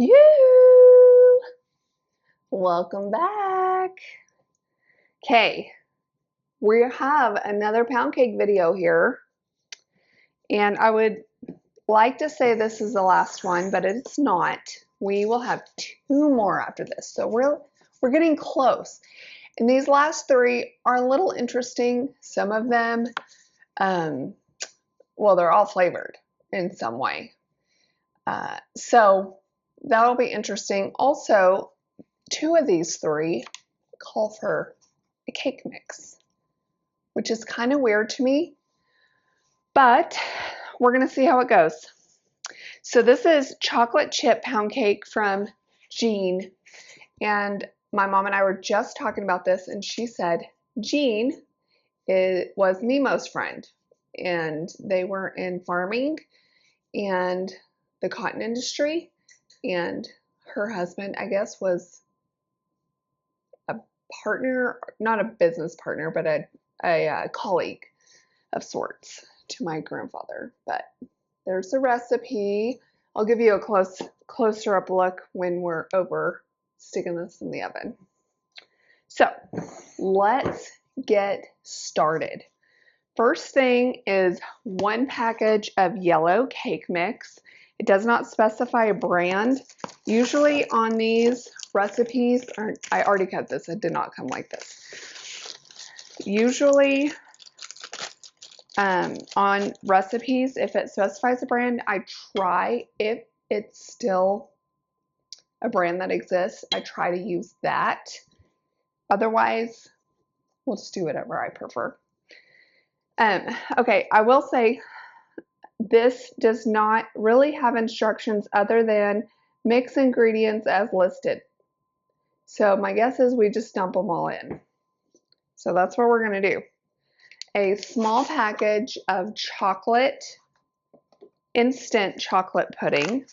You! Welcome back. Okay, we have another pound cake video here, and I would like to say this is the last one, but it's not. We will have 2 more after this, so we're getting close. And these last 3 are a little interesting. Some of them, well, they're all flavored in some way. So that'll be interesting. Also, 2 of these 3 call for a cake mix, which is kind of weird to me, but we're going to see how it goes. So this is chocolate chip pound cake from Jean, and my mom and I were just talking about this, and she said Jean was Nemo's friend, and they were in farming and the cotton industry, and her husband, I guess, was a partner, not a business partner, but a colleague of sorts to my grandfather. But there's the recipe. I'll give you a closer up look when we're over sticking this in the oven. So let's get started. First thing is 1 package of yellow cake mix. It does not specify a brand. Usually on these recipes, I already cut this, it did not come like this. Usually on recipes, if it specifies a brand, I try, if it's still a brand that exists, I try to use that. Otherwise, we'll just do whatever I prefer. Okay, I will say this does not really have instructions other than mix ingredients as listed. So my guess is we just dump them all in. So that's what we're going to do. A small package of chocolate, instant chocolate pudding.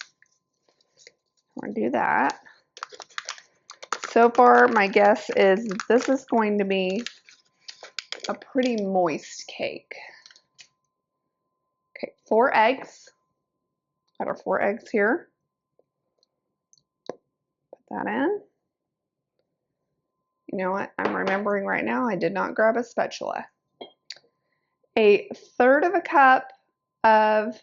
We're going to do that. So far, my guess is this is going to be a pretty moist cake. Okay, 4 eggs. Got our 4 eggs here. Put that in. You know what? I'm remembering right now I did not grab a spatula. 1/3 of a cup of,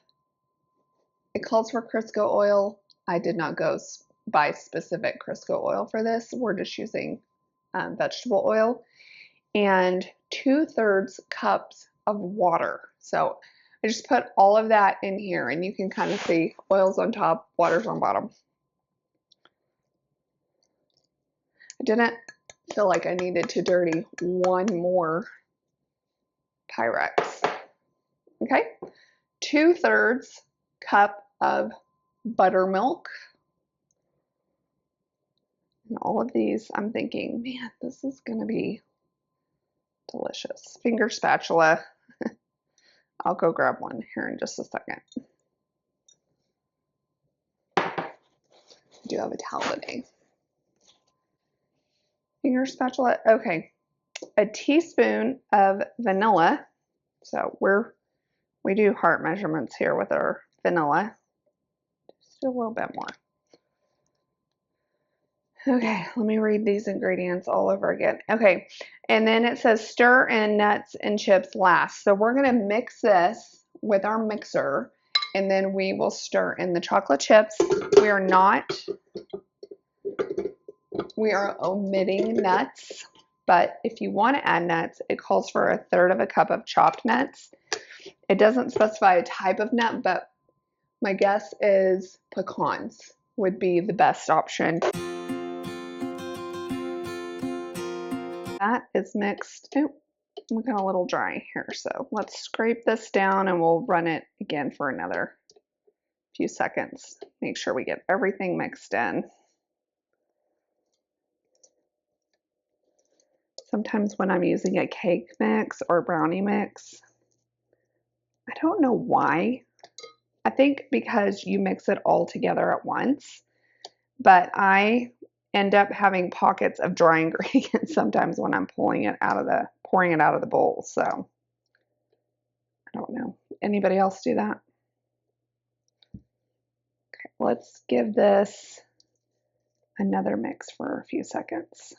it calls for Crisco oil. I did not go buy specific Crisco oil for this. We're just using vegetable oil. And 2/3 cups of water. So I just put all of that in here, and you can kind of see oil's on top, water's on bottom. I didn't feel like I needed to dirty 1 more Pyrex. Okay, 2/3 cup of buttermilk. And all of these, I'm thinking, man, this is gonna be delicious. Finger spatula. I'll go grab one here in just a second. I do have a towel today. Finger spatula. Okay, a teaspoon of vanilla. So we do heart measurements here with our vanilla. Just a little bit more. Okay, let me read these ingredients all over again. Okay, and then it says stir in nuts and chips last. So we're going to mix this with our mixer, and then we will stir in the chocolate chips. We are omitting nuts, but if you want to add nuts, it calls for 1/3 of a cup of chopped nuts. It doesn't specify a type of nut, but my guess is pecans would be the best option. That is mixed. Oh, we got a little dry here, so let's scrape this down and we'll run it again for another few seconds. Make sure we get everything mixed in. Sometimes when I'm using a cake mix or brownie mix, I don't know why. I think because you mix it all together at once, but I end up having pockets of dry ingredients sometimes when I'm pouring it out of the bowl. So I don't know. Anybody else do that? Okay, let's give this another mix for a few seconds.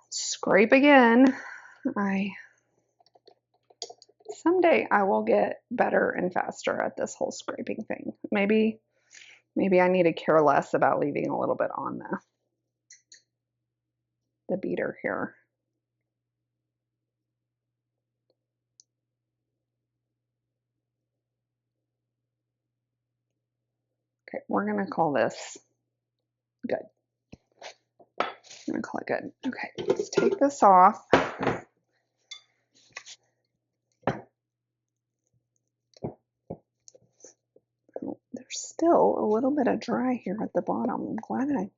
Scrape again. Someday I will get better and faster at this whole scraping thing. Maybe I need to care less about leaving a little bit on the beater here. Okay, we're gonna call this good. I'm gonna call it good. Okay, let's take this off. Oh, there's still a little bit of dry here at the bottom. I'm glad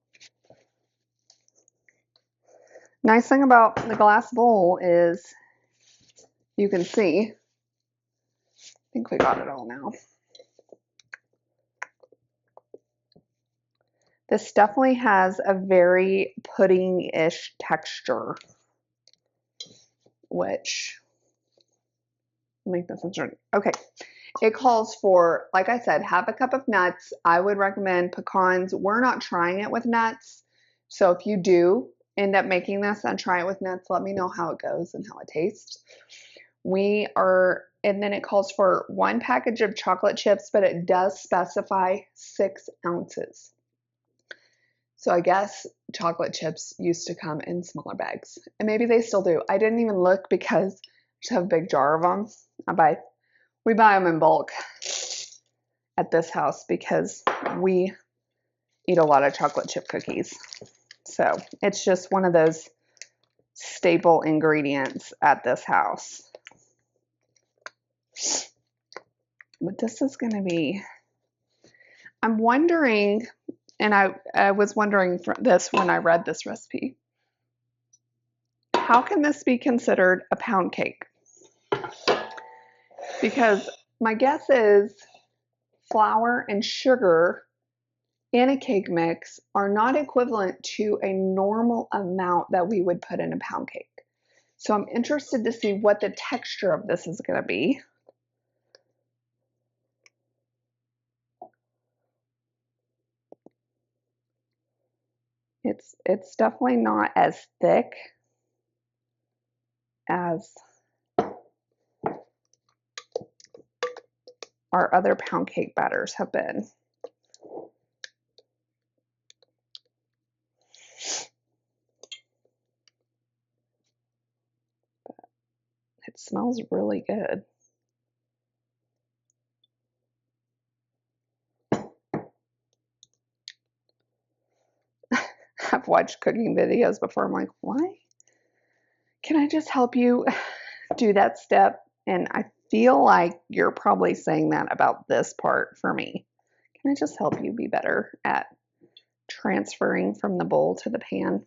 Nice thing about the glass bowl is you can see. I think we got it all now. This definitely has a very pudding-ish texture, which make this interesting. Okay, it calls for, like I said, half a cup of nuts. I would recommend pecans. We're not trying it with nuts, so if you do end up making this and try it with nuts, let me know how it goes and how it tastes. And then it calls for 1 package of chocolate chips, but it does specify 6 ounces. So I guess chocolate chips used to come in smaller bags, and maybe they still do. I didn't even look because I just have a big jar of them. We buy them in bulk at this house because we eat a lot of chocolate chip cookies. So it's just one of those staple ingredients at this house. But this is going to be, I'm wondering, and I was wondering this when I read this recipe, how can this be considered a pound cake? Because my guess is flour and sugar in a cake mix are not equivalent to a normal amount that we would put in a pound cake. So I'm interested to see what the texture of this is going to be. It's definitely not as thick as our other pound cake batters have been. It smells really good. I've watched cooking videos before. I'm like, why? Can I just help you do that step? And I feel like you're probably saying that about this part for me. Can I just help you be better at transferring from the bowl to the pan?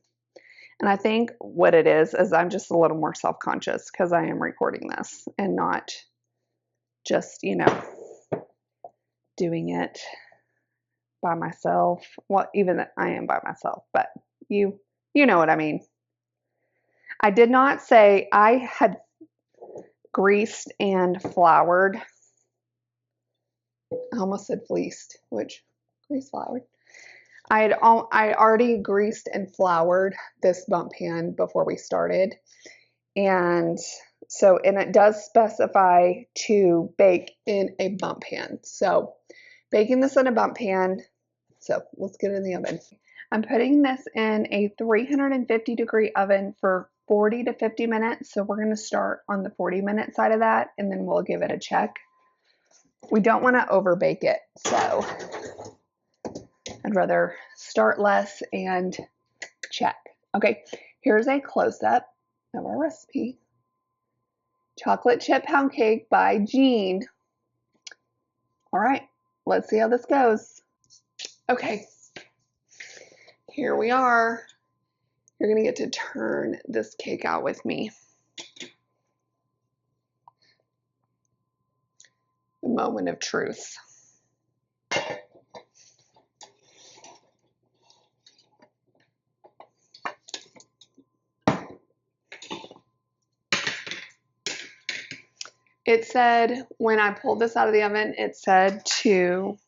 And I think what it is I'm just a little more self-conscious because I am recording this and not just, doing it by myself. Well, even that I am by myself, but you know what I mean. I did not say I had greased and floured. I almost said fleeced, which greased, floured. I already greased and floured this Bundt pan before we started. And it does specify to bake in a Bundt pan. So baking this in a Bundt pan, so let's get it in the oven. I'm putting this in a 350-degree oven for 40 to 50 minutes. So we're going to start on the 40-minute side of that, and then we'll give it a check. We don't want to over bake it, so I'd rather start less and check. Okay, here's a close-up of our recipe. Chocolate chip pound cake by Jean. All right, let's see how this goes. Okay, here we are. You're gonna get to turn this cake out with me. The moment of truth. It said, when I pulled this out of the oven, it said to,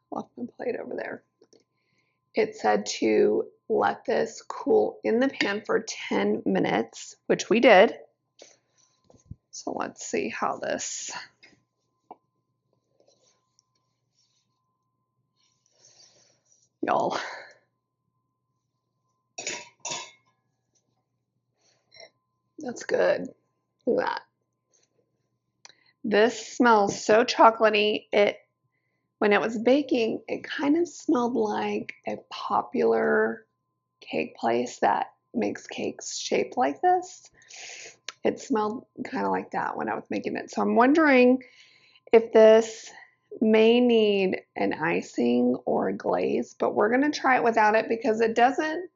left my plate over there. It said to let this cool in the pan for 10 minutes, which we did. So let's see how this, y'all. That's good. Look at that. This smells so chocolatey. When it was baking, it kind of smelled like a popular cake place that makes cakes shaped like this. It smelled kind of like that when I was making it. So I'm wondering if this may need an icing or a glaze, but we're going to try it without it because it doesn't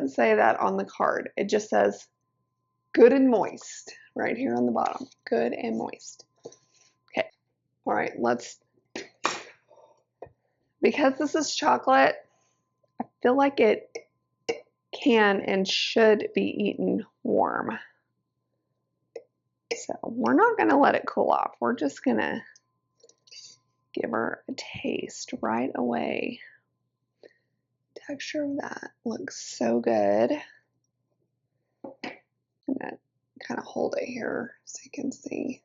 say that on the card. It just says good and moist right here on the bottom. Good and moist. Okay. All right, because this is chocolate, I feel like it can and should be eaten warm. So we're not going to let it cool off. We're just going to give her a taste right away. Texture of that looks so good. I'm going to kind of hold it here so you can see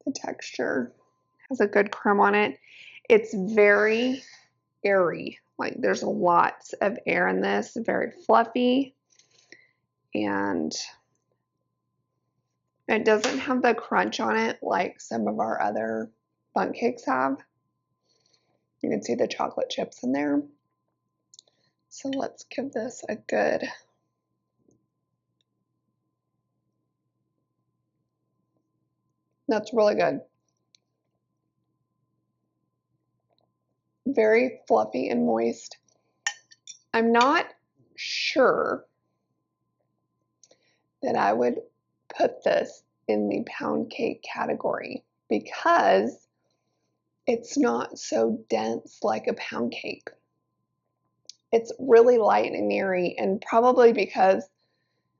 the texture. It has a good crumb on it. It's very airy. Like there's lots of air in this, very fluffy, and it doesn't have the crunch on it like some of our other Bundt cakes have. You can see the chocolate chips in there. So let's give this a good That's really good. Very fluffy and moist. I'm not sure that I would put this in the pound cake category because it's not so dense like a pound cake. It's really light and airy, and probably because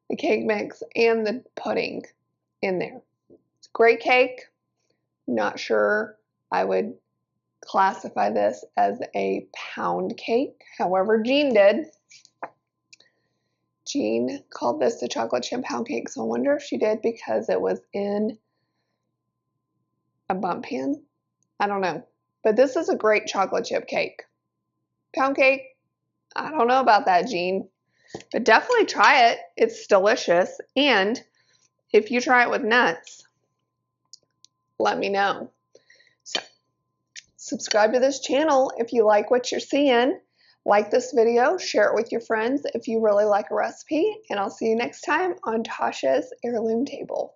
the cake mix and the pudding in there. It's a great cake. Not sure I would classify this as a pound cake. However, Jean did. Jean called this the chocolate chip pound cake, so I wonder if she did because it was in a Bundt pan. I don't know. But this is a great chocolate chip cake. Pound cake, I don't know about that, Jean. But definitely try it. It's delicious. And if you try it with nuts, let me know. So, subscribe to this channel if you like what you're seeing. Like this video, share it with your friends if you really like a recipe, and I'll see you next time on Tasha's Heirloom Table.